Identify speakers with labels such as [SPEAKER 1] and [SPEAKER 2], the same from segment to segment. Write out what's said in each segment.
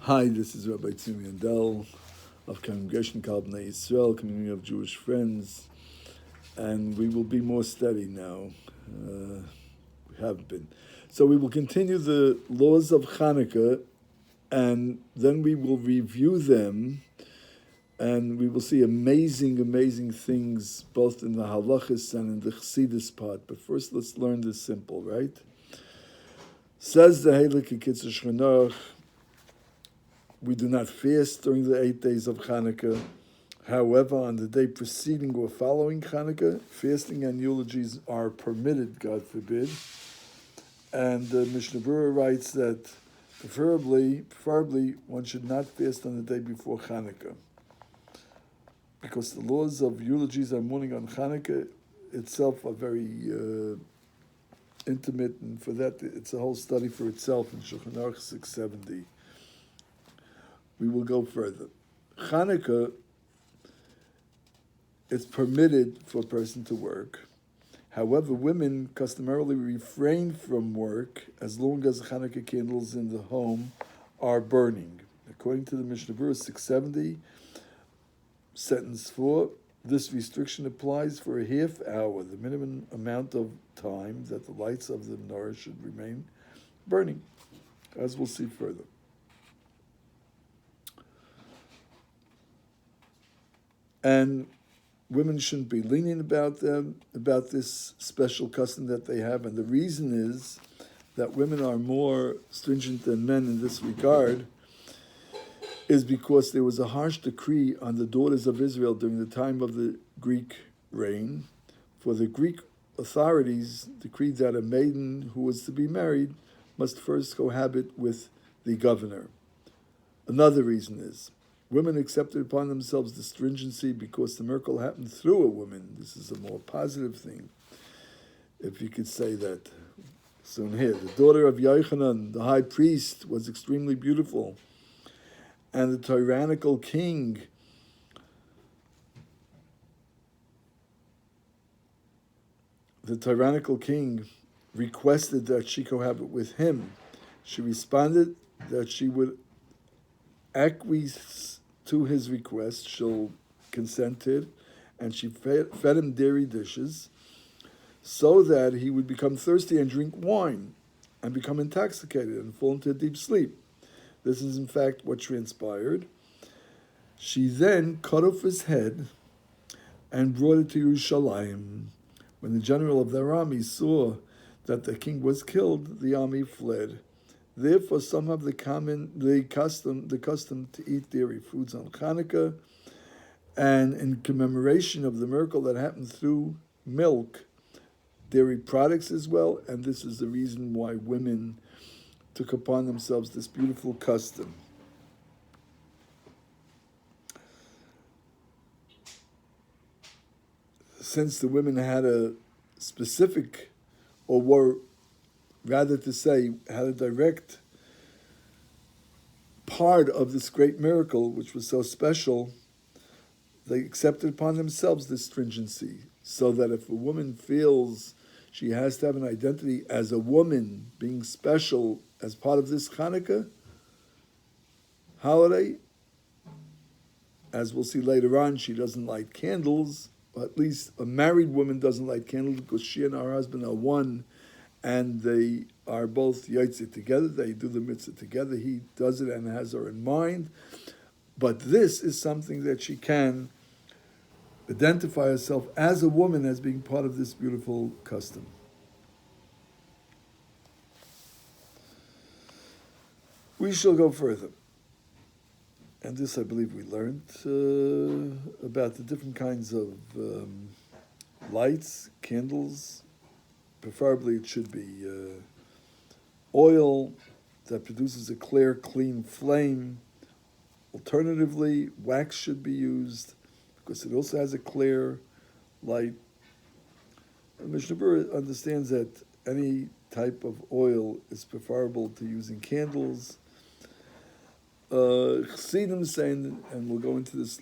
[SPEAKER 1] Hi, this is Rabbi Tzimi Andel of Congregation Kalbnei Yisrael, Community of Jewish Friends, and we will be more steady now. We have been. So we will continue the laws of Chanukah, and then we will review them, and we will see amazing things both in the halachas and in the chassidus part. But first, let's learn this simple, right? Says the Heilige Kitzur Shchonoch, we do not fast during the 8 days of Chanukah. However, on the day preceding or following Chanukah, fasting and eulogies are permitted, God forbid. And Mishnah Berurah writes that preferably, one should not fast on the day before Chanukah, because the laws of eulogies and mourning on Chanukah itself are very intimate, and for that, it's a whole study for itself in Shulchan Aruch 670. We will go further. Chanukah, it's permitted for a person to work. However, women customarily refrain from work as long as Chanukah candles in the home are burning. According to the Mishnah Berurah 670, sentence 4, this restriction applies for a half hour, the minimum amount of time that the lights of the menorah should remain burning, as we'll see further. And women shouldn't be lenient about this special custom that they have. And the reason is that women are more stringent than men in this regard, is because there was a harsh decree on the daughters of Israel during the time of the Greek reign. For the Greek authorities decreed that a maiden who was to be married must first cohabit with the governor. Another reason is women accepted upon themselves the stringency because the miracle happened through a woman. This is a more positive thing, if you could say that. So in here, the daughter of Yochanan, the high priest, was extremely beautiful, and the tyrannical king requested that she cohabit with him. She responded that she would acquiesce to his request. She consented, and she fed him dairy dishes so that he would become thirsty and drink wine and become intoxicated and fall into a deep sleep. This is in fact what transpired. She then cut off his head and brought it to Yerushalayim. When the general of their army saw that the king was killed, the army fled. Therefore, some have the custom to eat dairy foods on Chanukah, and in commemoration of the miracle that happened through milk, dairy products as well. And this is the reason why women took upon themselves this beautiful custom. Since the women had a specific, or were rather to say, had a direct part of this great miracle, which was so special, they accepted upon themselves this stringency, so that if a woman feels she has to have an identity as a woman, being special as part of this Chanukah holiday, as we'll see later on, she doesn't light candles, or at least a married woman doesn't light candles, because she and her husband are one, and they are both yotzei together. They do the mitzvah together. He does it and has her in mind. But this is something that she can identify herself as a woman as being part of this beautiful custom. We shall go further. And this, I believe, we learned about the different kinds of lights, candles. Preferably it should be oil that produces a clear, clean flame. Alternatively, wax should be used because it also has a clear light. And Mishnah Berurah understands that any type of oil is preferable to using candles. Chassidim saying, and we'll go into this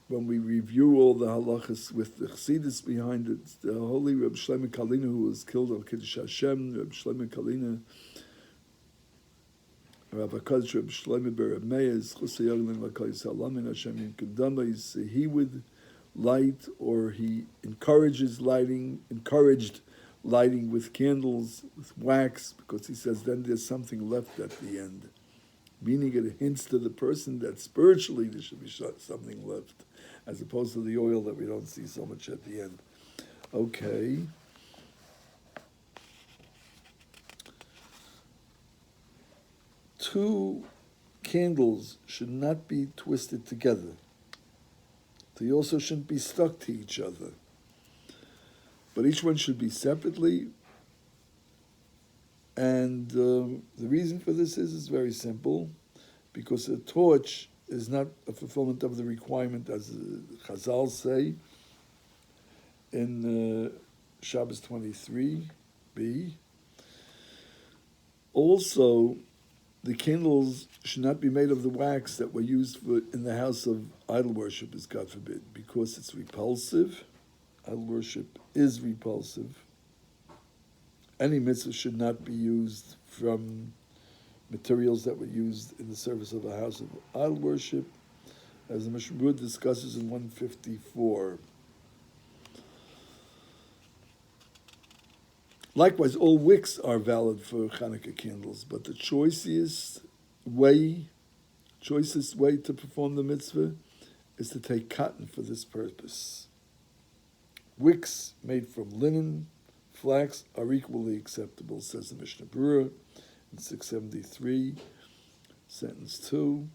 [SPEAKER 1] when we review all the halachas with the chassidus behind it, the holy Reb Shlomo Kalina, who was killed on Kiddush Hashem. Reb Shlomo Kalina Rav HaKadosh Reb Shlomo ber Reb Meir, Zchus HaYaglim V'Kol Yisrael Lamin Hashem Yim Kedama, he would light, or he encouraged lighting with candles, with wax, because he says then there's something left at the end. Meaning it hints to the person that spiritually there should be something left, as opposed to the oil that we don't see so much at the end. Okay. Two candles should not be twisted together. They also shouldn't be stuck to each other. But each one should be separately. And the reason for this is very simple, because a torch is not a fulfillment of the requirement, as Chazal say in Shabbos 23b. Also, the candles should not be made of the wax that were used in the house of idol worship, is God forbid, because it's repulsive. Idol worship is repulsive. Any mitzvah should not be used from materials that were used in the service of a house of idol worship, as the Mishnah Berurah discusses in 154. Likewise, all wicks are valid for Chanukah candles, but the choicest way to perform the mitzvah is to take cotton for this purpose. Wicks made from linen, flax are equally acceptable, says the Mishnah Berurah in 673, sentence 2.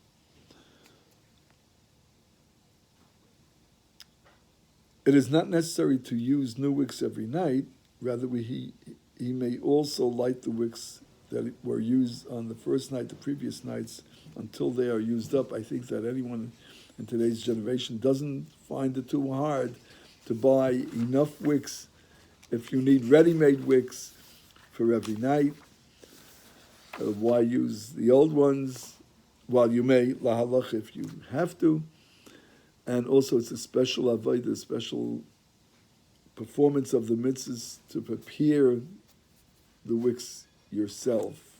[SPEAKER 1] It is not necessary to use new wicks every night. Rather, he may also light the wicks that were used on the first night, the previous nights, until they are used up. I think that anyone in today's generation doesn't find it too hard to buy enough wicks. If you need ready-made wicks for every night, why use the old ones? While you may, lahalach, if you have to. And also it's a special avodah, special performance of the mitzvahs to prepare the wicks yourself.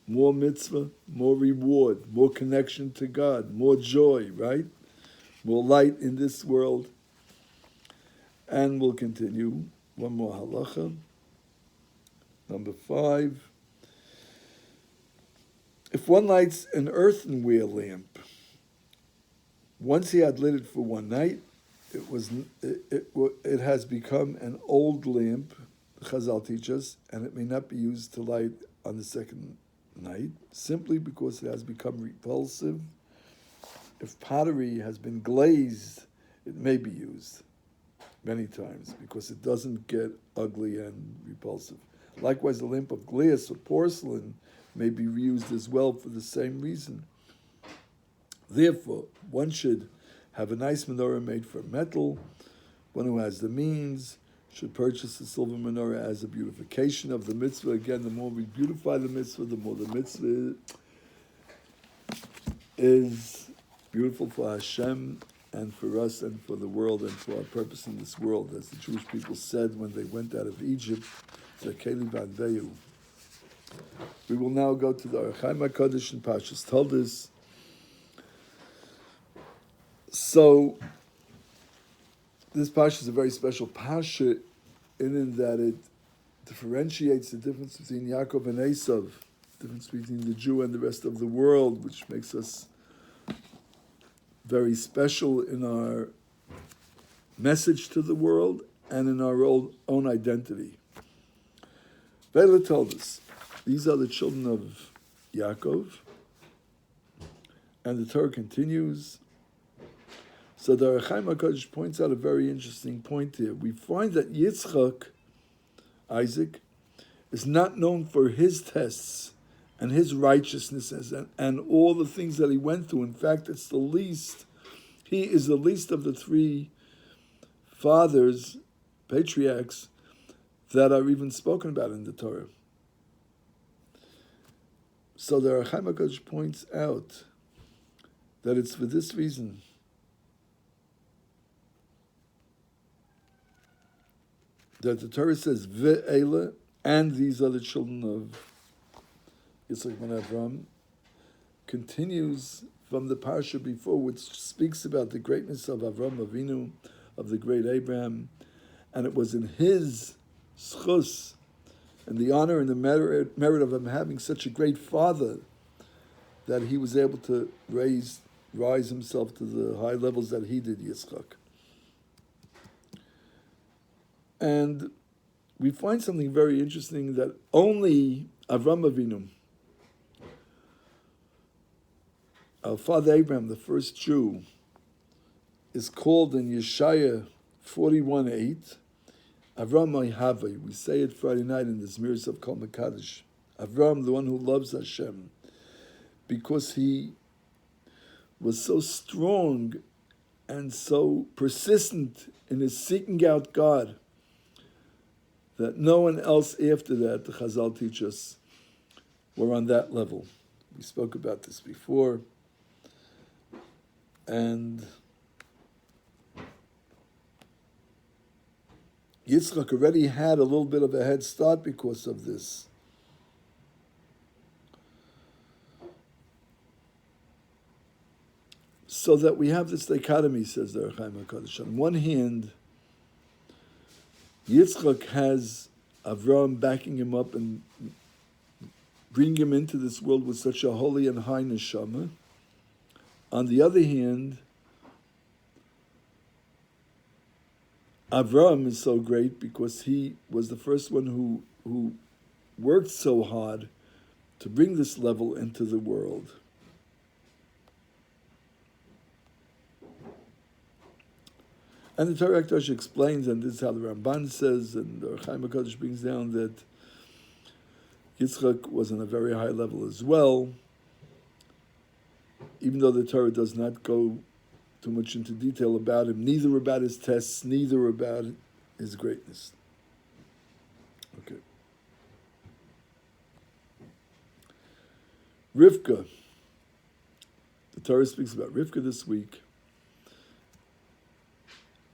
[SPEAKER 1] More mitzvah, more reward, more connection to God, more joy, right? More light in this world. And we'll continue. One more halacha. Number 5. If one lights an earthenware lamp, once he had lit it for one night, it has become an old lamp, Chazal teach us, and it may not be used to light on the second night, simply because it has become repulsive. If pottery has been glazed, it may be used many times, because it doesn't get ugly and repulsive. Likewise, a lamp of glass or porcelain may be reused as well for the same reason. Therefore, one should have a nice menorah made from metal. One who has the means should purchase a silver menorah as a beautification of the mitzvah. Again, the more we beautify the mitzvah, the more the mitzvah is beautiful for Hashem and for us and for the world and for our purpose in this world. As the Jewish people said when they went out of Egypt, Zakeli Vanveyu. We will now go to the Archaim HaKadosh and Parshas Toldos. So, this parsha is a very special parsha in that it differentiates the difference between Yaakov and Esav, the difference between the Jew and the rest of the world, which makes us very special in our message to the world and in our own identity. Vela told us, these are the children of Yaakov, and the Torah continues. So the Archaim HaKadosh points out a very interesting point here. We find that Yitzchak, Isaac, is not known for his tests and his righteousnesses and all the things that he went through. In fact, it's the least. He is the least of the 3 fathers, patriarchs, that are even spoken about in the Torah. So the Archaim HaKadosh points out that it's for this reason that the Torah says, Ve'ele, and these are the children of Yitzchak ben Avram, continues from the parsha before, which speaks about the greatness of Avram Avinu, of the great Abraham, and it was in his schus and the honor and the merit of him having such a great father that he was able to rise himself to the high levels that he did, Yitzchak. And we find something very interesting, that only Avram Avinu, our father Abraham, the first Jew, is called in Yeshaya 41:8, Avram Ohavai. We say it Friday night in the Zmiris of Kol Mekadosh. Avram, the one who loves Hashem, because he was so strong and so persistent in his seeking out God that no one else after that, the Chazal teach us, were on that level. We spoke about this before. And Yitzchak already had a little bit of a head start because of this. So that we have this dichotomy, says the Ohr HaChaim HaKadosh. On one hand, Yitzchak has Avram backing him up and bringing him into this world with such a holy and high neshama. On the other hand, Avram is so great because he was the first one who worked so hard to bring this level into the world. And the Torah Akdosh explains, and this is how the Ramban says, and the Ohr HaChaim HaKadosh brings down, that Yitzchak was on a very high level as well, even though the Torah does not go too much into detail about him, neither about his tests, neither about his greatness. Okay. Rivka. The Torah speaks about Rivka this week.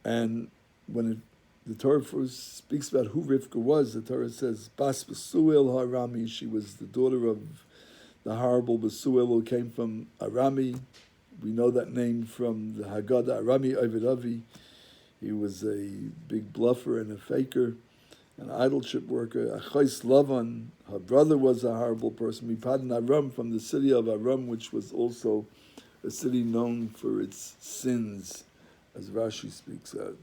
[SPEAKER 1] And when the Torah first speaks about who Rivka was, the Torah says, Bas Besuel Harami, she was the daughter of the horrible Besuel who came from Arami. We know that name from the Haggadah, Arami Oved Avi. He was a big bluffer and a faker, an idolship worker. Achais Lavan, her brother, was a horrible person. Mipadan Aram, from the city of Aram, which was also a city known for its sins, as Rashi speaks out.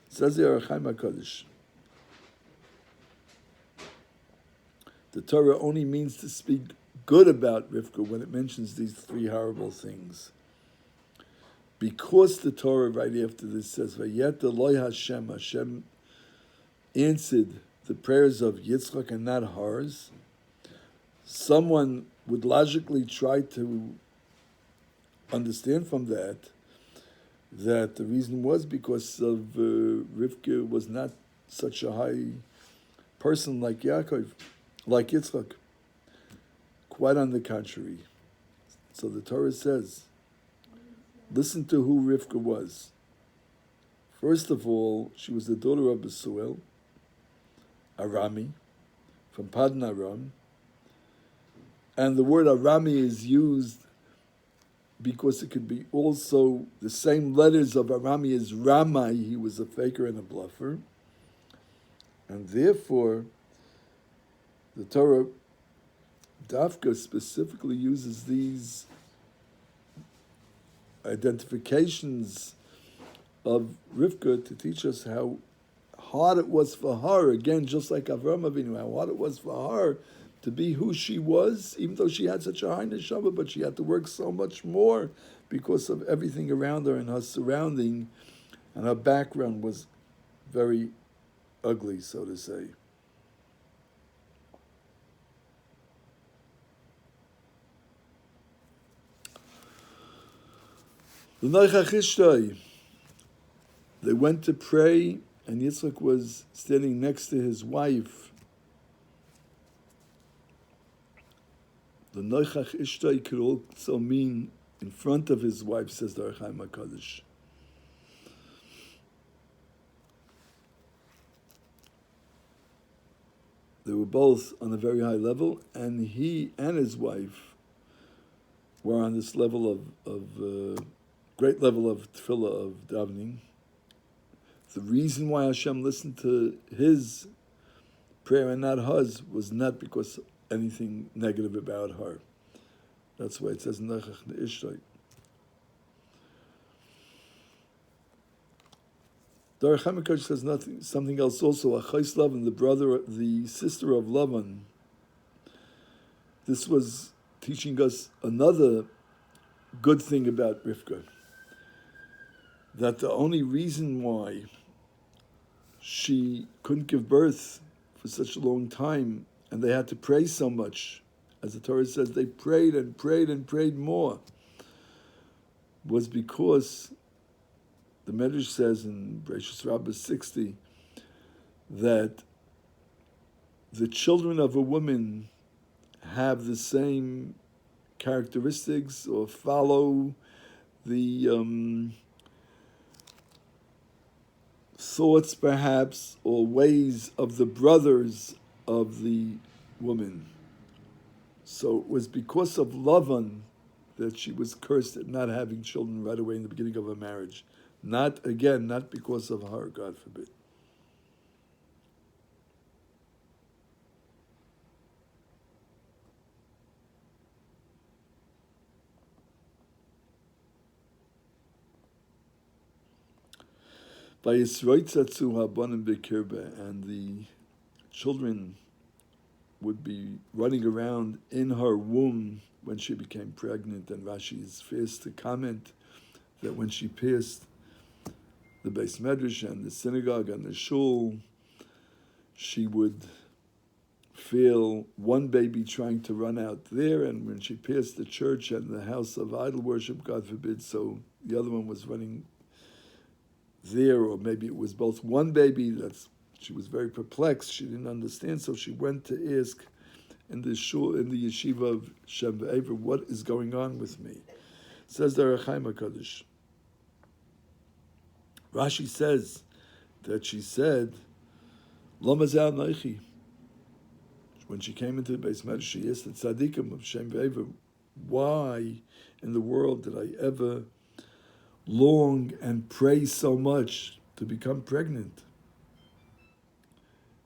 [SPEAKER 1] Says the Ohr HaChaim HaKadosh, the Torah only means to speak good about Rivka when it mentions these three horrible things. Because the Torah right after this says, Vayet Eloi Hashem, Hashem answered the prayers of Yitzchak and not hers, someone would logically try to understand from that the reason was because of Rivka was not such a high person like Yaakov, like Yitzchak. Quite on the contrary. So the Torah says, listen to who Rivka was. First of all, she was the daughter of Besuel, Arami, from Padan Aram. And the word Arami is used because it could be also the same letters of Arami as Ramai. He was a faker and a bluffer. And therefore, the Torah Dafka specifically uses these identifications of Rivka to teach us how hard it was for her, again, just like Avram Avinu, how hard it was for her to be who she was, even though she had such a high neshama, but she had to work so much more because of everything around her and her surrounding, and her background was very ugly, so to say. They went to pray, and Yitzchak was standing next to his wife. The Noichach Ishtay could also mean in front of his wife, says the Ohr HaChaim HaKadosh. They were were both on a very high level, and he and his wife were on this level of great level of tefillah, of davening. The reason why Hashem listened to his prayer and not hers was not because anything negative about her. That's why it says Nechach Ne'ishtay. The Ohr HaChaim says something else also. Achais Lavan, the sister of Lavan. This was teaching us another good thing about Rivka. That the only reason why she couldn't give birth for such a long time, and they had to pray so much, as the Torah says, they prayed and prayed and prayed more, was because the Medrash says in Parshas Rabbah 60 that the children of a woman have the same characteristics or follow the thoughts perhaps or ways of the brothers of the woman. So it was because of Lavan that she was cursed at not having children right away in the beginning of her marriage. Not because of her, God forbid. And the children would be running around in her womb when she became pregnant. And Rashi is fierce to comment that when she pierced the Beis Medrash and the synagogue and the shul, she would feel one baby trying to run out there, and when she pierced the church and the house of idol worship, God forbid, so the other one was running there, or maybe it was both one baby. She was very perplexed. She didn't understand, so she went to ask in the shul, in the yeshiva of Shem Ve'ever, what is going on with me? Says the Ohr HaChaim HaKadosh. Rashi says that she said, Lo mazal noichi. When she came into the Beis Medrash, she asked the tzaddikim of Shem Ve'ever, why in the world did I ever long and pray so much to become pregnant?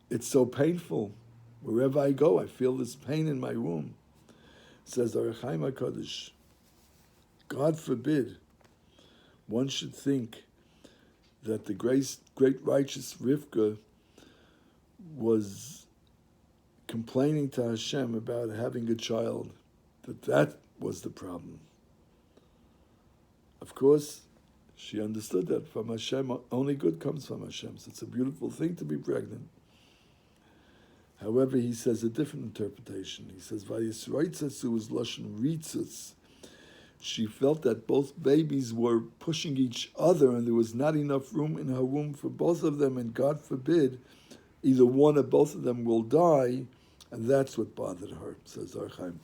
[SPEAKER 1] It's so painful. Wherever I go, I feel this pain in my womb. Says the Ohr HaChaim HaKadosh, God forbid one should think that the great righteous Rivka was complaining to Hashem about having a child, that was the problem. Of course, she understood that from Hashem, only good comes from Hashem. So it's a beautiful thing to be pregnant. However, he says a different interpretation. He says, Vayisroitzatzu was Lashon Ritzutz. She felt that both babies were pushing each other and there was not enough room in her womb for both of them, and God forbid, either one or both of them will die, and that's what bothered her, says Ohr HaChaim.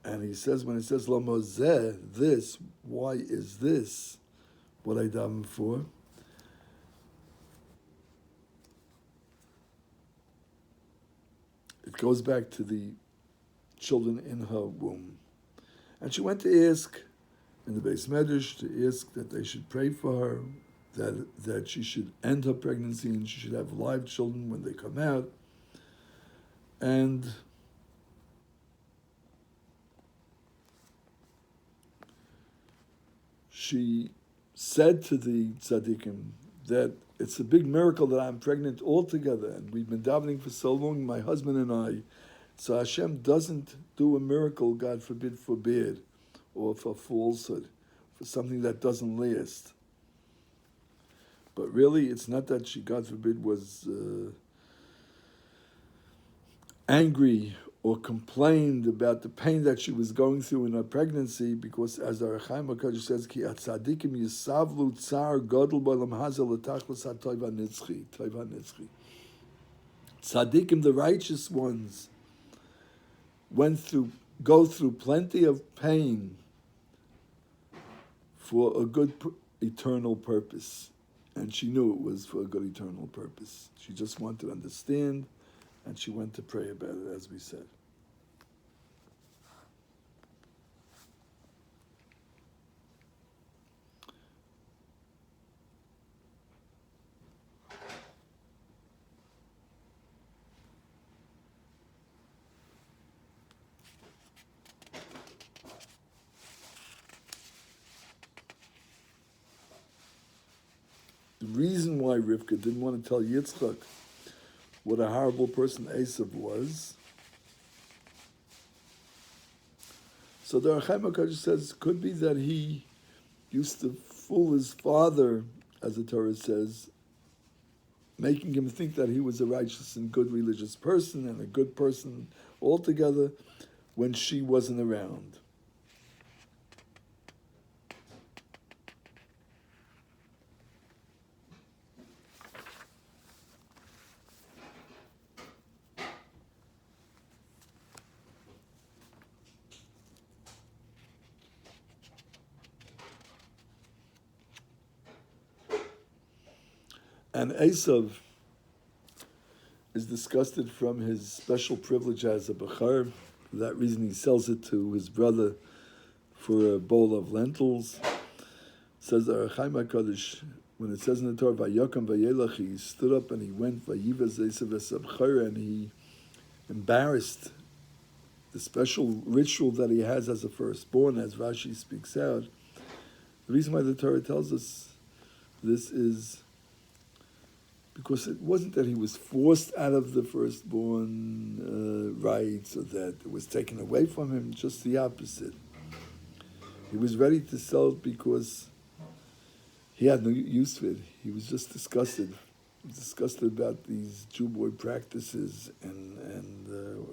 [SPEAKER 1] And he says, when it says, Lo mozeh, this, why is this what I daven for? It goes back to the children in her womb. And she went to ask in the Beis Medrash, to ask that they should pray for her, that she should end her pregnancy and she should have live children when they come out. And she said to the tzaddikim that it's a big miracle that I'm pregnant altogether, and we've been davening for so long, my husband and I. So Hashem doesn't do a miracle, God forbid, or for falsehood, for something that doesn't last. But really, it's not that she, God forbid, was angry or complained about the pain that she was going through in her pregnancy, because as the Ohr HaChaim HaKadosh says, Ki atzadikim yisavlu tsar godel b'olam hazel l'tachlis ha'toiv ha'nitzchi. Tzadikim, the righteous ones, go through plenty of pain for a good eternal purpose. And she knew it was for a good eternal purpose. She just wanted to understand, and she went to pray about it, as we said. The reason why Rivka didn't want to tell Yitzchak what a horrible person Esav was, so the Archaim HaKadosh says, could be that he used to fool his father, as the Torah says, making him think that he was a righteous and good religious person and a good person altogether when she wasn't around. And Esav is disgusted from his special privilege as a Bechar. For that reason, he sells it to his brother for a bowl of lentils. Says the Archaim HaKadosh, when it says in the Torah, Vayakam Vayelach, he stood up and he went, Vayivaz Esav es Bechar, and he embarrassed the special ritual that he has as a firstborn, as Rashi speaks out. The reason why the Torah tells us this is because it wasn't that he was forced out of the firstborn rights or that it was taken away from him, just the opposite. He was ready to sell it because he had no use for it. He was just disgusted. Disgusted about these Jew boy practices and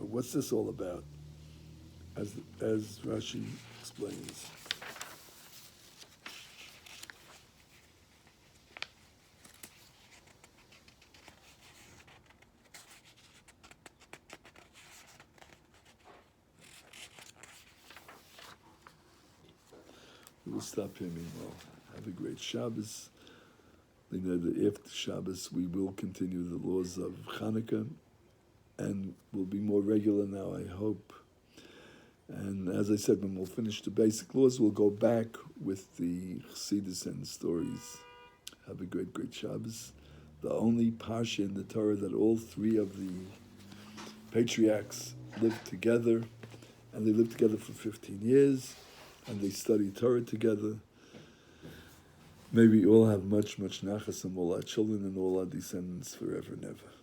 [SPEAKER 1] what's this all about, as Rashi explains. We'll stop here meanwhile. Have a great Shabbos. You know that after Shabbos we will continue the laws of Chanukah and we'll be more regular now, I hope. And as I said, when we'll finish the basic laws, we'll go back with the Chassidus and stories. Have a great, great Shabbos. The only Parsha in the Torah that all three of the patriarchs lived together, and they lived together for 15 years, and they studied Torah together. May we all have much, much nachas from all our children and all our descendants forever and ever.